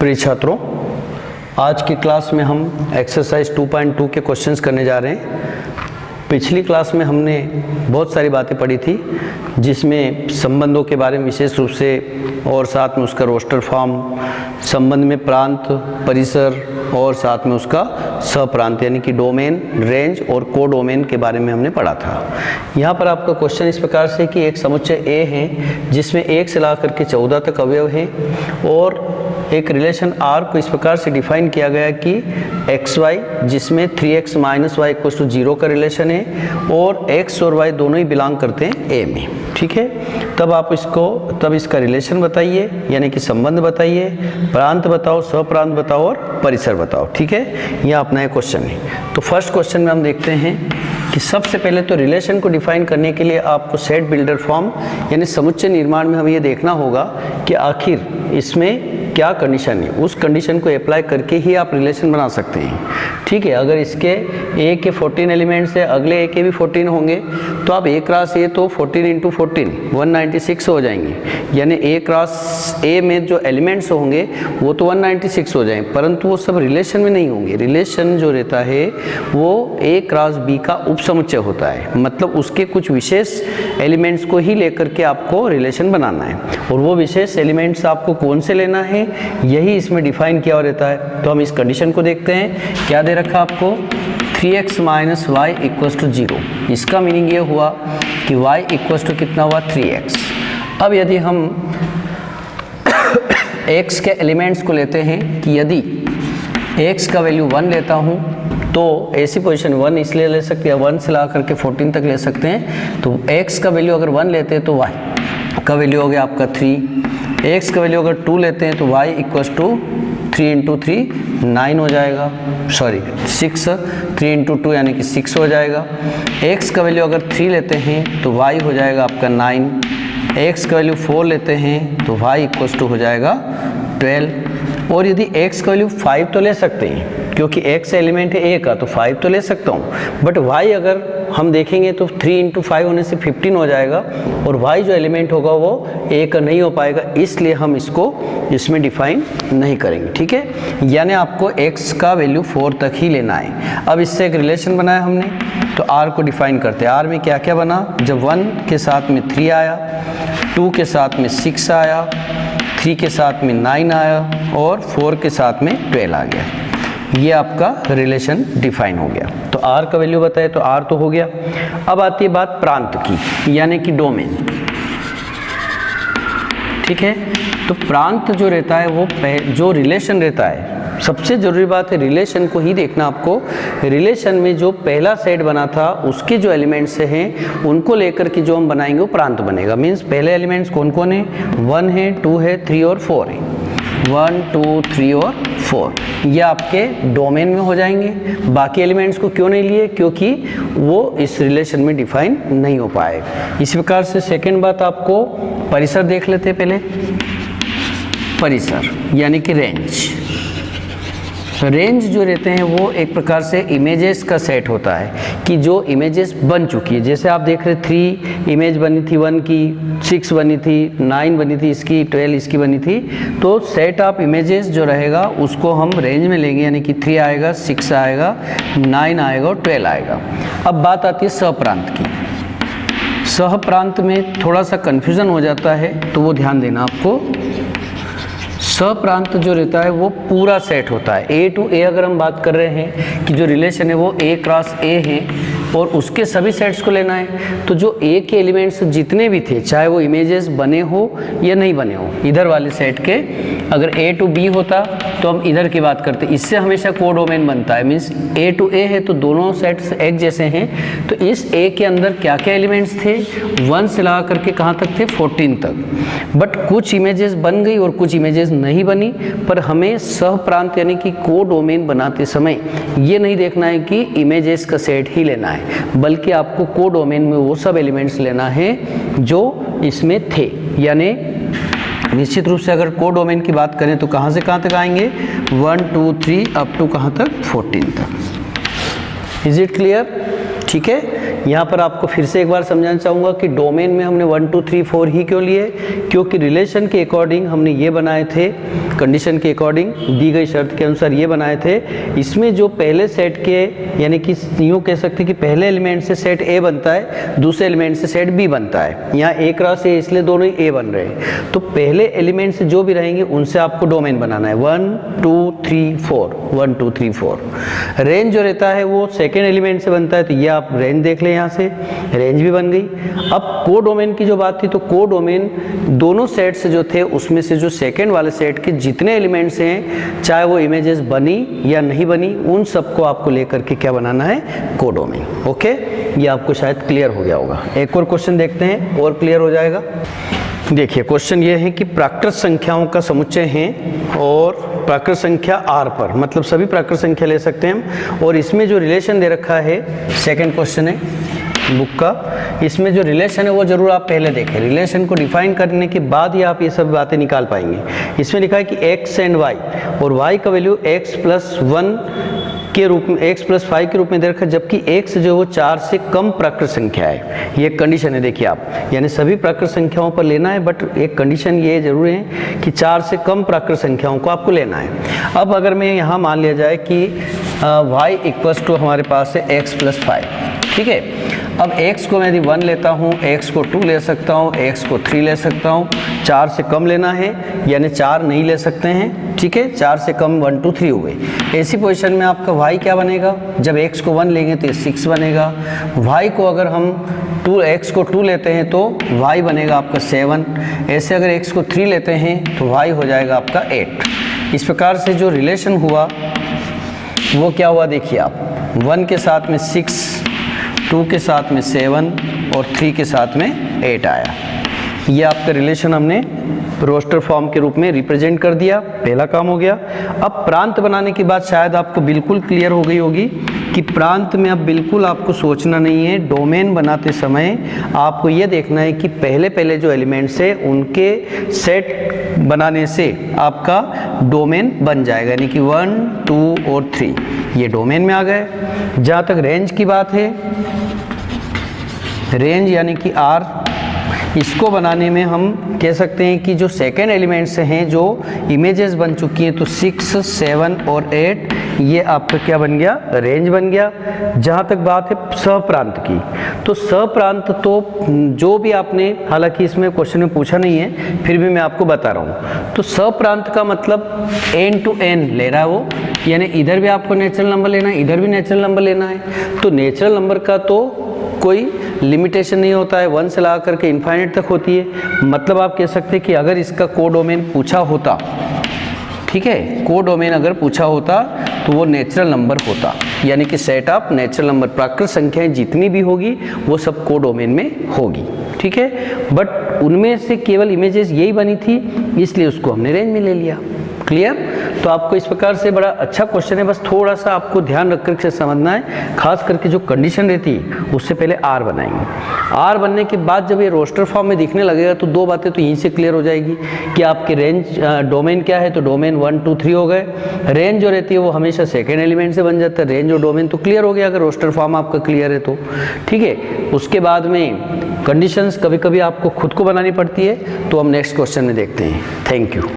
प्रिय छात्रों, आज की क्लास में हम एक्सरसाइज 2.2 के क्वेश्चंस करने जा रहे हैं। पिछली क्लास में हमने बहुत सारी बातें पढ़ी थी, जिसमें संबंधों के बारे में विशेष रूप से और साथ में उसका रोस्टर फॉर्म, संबंध में प्रांत, परिसर और साथ में उसका सप्रांत यानी कि डोमेन, रेंज और को डोमेन के बारे में हमने पढ़ा था। यहाँ पर आपका क्वेश्चन इस प्रकार से कि एक समुच्चय ए है जिसमें 1 से ला करके 14 तक अवयव हैं और एक रिलेशन R को इस प्रकार से डिफाइन किया गया कि XY जिसमें 3x minus Y equals to 0 का रिलेशन है और x और y दोनों ही बिलोंग करते हैं A में। ठीक है, तब इसका रिलेशन बताइए यानी कि संबंध बताइए, प्रांत बताओ, सप्रांत बताओ और परिसर बताओ। ठीक है, यह अपना एक क्वेश्चन है। तो फर्स्ट क्वेश्चन में हम देखते हैं कि सबसे पहले तो रिलेशन को डिफाइन करने के लिए आपको सेट बिल्डर फॉर्म यानी समुच्चय निर्माण में हमें ये देखना होगा कि आखिर इसमें क्या कंडीशन है। उस कंडीशन को अप्लाई करके ही आप रिलेशन बना सकते हैं। ठीक है, अगर इसके A के 14 एलिमेंट्स है, अगले A के भी 14 होंगे, तो आप A क्रॉस A तो 14 इंटू 14 196 हो जाएंगे, यानी A क्रॉस A में जो एलिमेंट्स होंगे वो तो 196 हो जाएंगे, परंतु वो सब रिलेशन में नहीं होंगे। रिलेशन जो रहता है वो A क्रॉस B का उपसमुच्चय होता है, मतलब उसके कुछ विशेष एलिमेंट्स को ही लेकर के आपको रिलेशन बनाना है और वो विशेष एलिमेंट्स आपको कौन से लेना है यही इसमें डिफाइन किया हुआ रहता है। तो हम इस कंडीशन को देखते हैं। क्या दे रखा आपको 3x minus Y equals to 0। इसका मीनिंग ये हुआ कि y इक्वल्स टू कितना हुआ 3x। अब यदि हम x के एलिमेंट्स को लेते हैं कि यदि x का वैल्यू 1 लेता हूँ तो ऐसी पोजीशन 1 इसलिए ले सकते हैं, 1 से ला करके 14 तक ले सकते हैं। तो x का वैल्यू अगर 1 लेते हैं तो y का वैल्यू हो गया आपका 3, x का वैल्यू अगर 2 लेते हैं तो y इक्वल्स टू 3 इंटू 3 9 हो जाएगा, सॉरी 6, 3 इंटू 2 यानी कि 6 हो जाएगा। x का वैल्यू अगर 3 लेते हैं तो y हो जाएगा आपका 9, x का वैल्यू 4 लेते हैं तो y इक्वल्स टू हो जाएगा 12। और यदि x का वैल्यू 5 तो ले सकते हैं क्योंकि x एलिमेंट है A का, तो 5 तो ले सकता हूँ, बट y अगर हम देखेंगे तो 3 इंटू 5 होने से 15 हो जाएगा और y जो एलिमेंट होगा वो A का नहीं हो पाएगा, इसलिए हम इसको इसमें डिफाइन नहीं करेंगे। ठीक है, यानी आपको x का वैल्यू 4 तक ही लेना है। अब इससे एक रिलेशन बनाया हमने, तो R को डिफाइन करते हैं। R में क्या क्या बना, जब 1 के साथ में 3 आया, 2 के साथ में 6 आया, 3 के साथ में 9 आया और 4 के साथ में 12 आ गया। ये आपका रिलेशन डिफाइन हो गया। तो R का वैल्यू बताए तो R तो हो गया। अब आती है बात प्रांत की यानी कि डोमेन। ठीक है, तो प्रांत जो रहता है वो जो रिलेशन रहता है, सबसे ज़रूरी बात है रिलेशन को ही देखना आपको। रिलेशन में जो पहला सेट बना था उसके जो एलिमेंट्स हैं उनको लेकर के जो हम बनाएंगे वो प्रांत बनेगा। मीन्स पहले एलिमेंट्स कौन कौन है, 1 है, 2 है, 3 और 4 है। 1, 2, 3 और 4 ये आपके डोमेन में हो जाएंगे। बाकी एलिमेंट्स को क्यों नहीं लिए, क्योंकि वो इस रिलेशन में डिफाइन नहीं हो पाएगा। इसी प्रकार से सेकेंड बात आपको परिसर देख लेते हैं पहले। परिसर यानी कि रेंज। रेंज जो रहते हैं वो एक प्रकार से इमेजेस का सेट होता है कि जो इमेजेस बन चुकी है। जैसे आप देख रहे 3 इमेज बनी थी 1 की, 6 बनी थी, 9 बनी थी इसकी, 12 इसकी बनी थी। तो सेट ऑफ इमेजेस जो रहेगा उसको हम रेंज में लेंगे, यानी कि 3 आएगा, 6 आएगा, 9 आएगा और 12 आएगा। अब बात आती है सहप्रांत की। सहप्रांत में थोड़ा सा कन्फ्यूज़न हो जाता है, तो वो ध्यान देना आपको। सप्रांत जो रहता है वो पूरा सेट होता है। A टू A अगर हम बात कर रहे हैं कि जो रिलेशन है वो A क्रॉस A है और उसके सभी सेट्स को लेना है, तो जो A के एलिमेंट्स जितने भी थे, चाहे वो इमेजेस बने हो या नहीं बने हो, इधर वाले सेट के अगर A टू B होता तो हम इधर की बात करते, इससे हमेशा कोडोमेन बनता है। मीन्स A टू A है तो दोनों सेट्स एक जैसे हैं। तो इस A के अंदर क्या क्या एलिमेंट्स थे, 1 से लगा करके कहाँ तक थे, 14 तक। बट कुछ इमेजेस बन गई और कुछ इमेजेस नहीं बनी, पर हमें सहप्रांत यानी कि कोडोमेन बनाते समय ये नहीं देखना है कि इमेजेस का सेट ही लेना है, बल्कि आपको कोडोमेन में वो सब एलिमेंट्स लेना है जो इसमें थे। यानी निश्चित रूप से अगर कोडोमेन की बात करें तो कहाँ से कहाँ तक आएंगे, 1, 2, 3 अप टू कहाँ तक, 14 तक। Is it clear? ठीक है, यहाँ पर आपको फिर से एक बार समझाना चाहूँगा कि डोमेन में हमने 1 2 3 4 ही क्यों लिए, क्योंकि रिलेशन के अकॉर्डिंग हमने ये बनाए थे, कंडीशन के अकॉर्डिंग दी गई शर्त के अनुसार ये बनाए थे। इसमें जो पहले सेट के, यानी कि यूँ कह सकते कि पहले एलिमेंट से सेट ए बनता है, दूसरे एलिमेंट से सेट बी बनता है। यहाँ ए क्रॉस ए इसलिए दोनों ही ए बन रहे हैं। तो पहले एलिमेंट से जो भी रहेंगे उनसे आपको डोमेन बनाना है 1 2 3 4, 1 2 3 4। रेंज जो रहता है वो सेकेंड एलिमेंट से बनता है, तो ये आप रेंज देख लें, यहाँ से रेंज भी बन गई। अब को डोमेन की जो बात थी, तो को डोमेन दोनों सेट से जो थे उसमें से जो सेकेंड वाले सेट के जितने एलिमेंट्स हैं, चाहे वो इमेजेस बनी या नहीं बनी, उन सबको आपको लेकर के क्या बनाना है, को डोमेन। ओके, ये आपको शायद क्लियर हो गया होगा। एक और क्वेश्चन देखते हैं और क्लियर हो जाएगा। देखिए क्वेश्चन ये है कि प्राकृत संख्याओं का समुच्चय है और प्राकृत संख्या R पर, मतलब सभी प्राकृत संख्या ले सकते हैं हम, और इसमें जो रिलेशन दे रखा है, सेकंड क्वेश्चन है बुक का, इसमें जो रिलेशन है वो जरूर आप पहले देखें। रिलेशन को डिफाइन करने के बाद ही आप ये सब बातें निकाल पाएंगे। इसमें लिखा है कि x एंड y, और y का वैल्यू x प्लस 1 के रूप में, x प्लस 5 के रूप में दे रखा है, जबकि x जो वो 4 से कम प्राकृत संख्या है। ये कंडीशन है, देखिए आप, यानी सभी प्राकृत संख्याओं पर लेना है, बट एक कंडीशन ये जरूर है कि 4 से कम प्राकृत संख्याओं को आपको लेना है। अब अगर मैं यहाँ मान लिया जाए कि y इक्वल्स टू हमारे पास है x प्लस 5, ठीक है। अब x को मैं यदि 1 लेता हूँ, x को 2 ले सकता हूँ, x को 3 ले सकता हूँ, 4 से कम लेना है, यानी 4 नहीं ले सकते हैं, ठीक है। 4 से कम 1 2 3 हो गए। ऐसी पोजीशन में आपका y क्या बनेगा, जब x को 1 लेंगे तो ये 6 बनेगा। y को अगर हम x को 2 लेते हैं तो y बनेगा आपका 7। ऐसे अगर x को 3 लेते हैं तो y हो जाएगा आपका 8। इस प्रकार से जो रिलेशन हुआ वो क्या हुआ, देखिए आप, 1 के साथ में 6, 2 के साथ में 7 और 3 के साथ में 8 आया। ये आपका रिलेशन हमने रोस्टर फॉर्म के रूप में रिप्रेजेंट कर दिया, पहला काम हो गया। अब प्रांत बनाने के बाद शायद आपको बिल्कुल क्लियर हो गई होगी कि प्रांत में अब बिल्कुल आपको सोचना नहीं है। डोमेन बनाते समय आपको ये देखना है कि पहले पहले जो एलिमेंट्स है उनके सेट बनाने से आपका डोमेन बन जाएगा, यानी कि 1 2 और 3 ये डोमेन में आ गए। जहाँ तक रेंज की बात है, रेंज यानी कि R, इसको बनाने में हम कह सकते हैं कि जो सेकेंड एलिमेंट्स हैं, जो इमेजेस बन चुकी हैं, तो 6 7 और 8 ये आपका क्या बन गया, रेंज बन गया। जहाँ तक बात है सहप्रांत की, तो सहप्रांत तो जो भी आपने, हालांकि इसमें क्वेश्चन में पूछा नहीं है, फिर भी मैं आपको बता रहा हूँ। तो सहप्रांत का मतलब n to n ले रहा है वो, यानी इधर भी आपको नेचुरल नंबर लेना है, इधर भी नेचुरल नंबर लेना है। तो नेचुरल नंबर का तो कोई लिमिटेशन नहीं होता है, 1 से ला करके इनफाइनाइट तक होती है। मतलब आप कह सकते हैं कि अगर इसका कोडोमेन पूछा होता, ठीक है, कोडोमेन अगर पूछा होता तो वो नेचुरल नंबर होता, यानी कि सेट ऑफ नेचुरल नंबर, प्राकृत संख्याएं जितनी भी होगी वो सब कोडोमेन में होगी, ठीक है। बट उनमें से केवल इमेजेस यही बनी थी, इसलिए उसको हमने रेंज में ले लिया। क्लियर? तो आपको इस प्रकार से बड़ा अच्छा क्वेश्चन है, बस थोड़ा सा आपको ध्यान रख करके समझना है। खास करके जो कंडीशन रहती है उससे पहले आर बनाएंगे। आर बनने के बाद जब ये रोस्टर फॉर्म में दिखने लगेगा तो दो बातें तो यहीं से क्लियर हो जाएगी कि आपके रेंज डोमेन क्या है, तो डोमेन 1 2 3 हो गए। रेंज जो रहती है वो हमेशा सेकेंड एलिमेंट से बन जाता है। रेंज और डोमेन तो क्लियर हो गया अगर रोस्टर फॉर्म आपका क्लियर है तो, ठीक है। उसके बाद में कंडीशंस कभी कभी आपको खुद को बनानी पड़ती है, तो हम नेक्स्ट क्वेश्चन में देखते हैं। Thank you.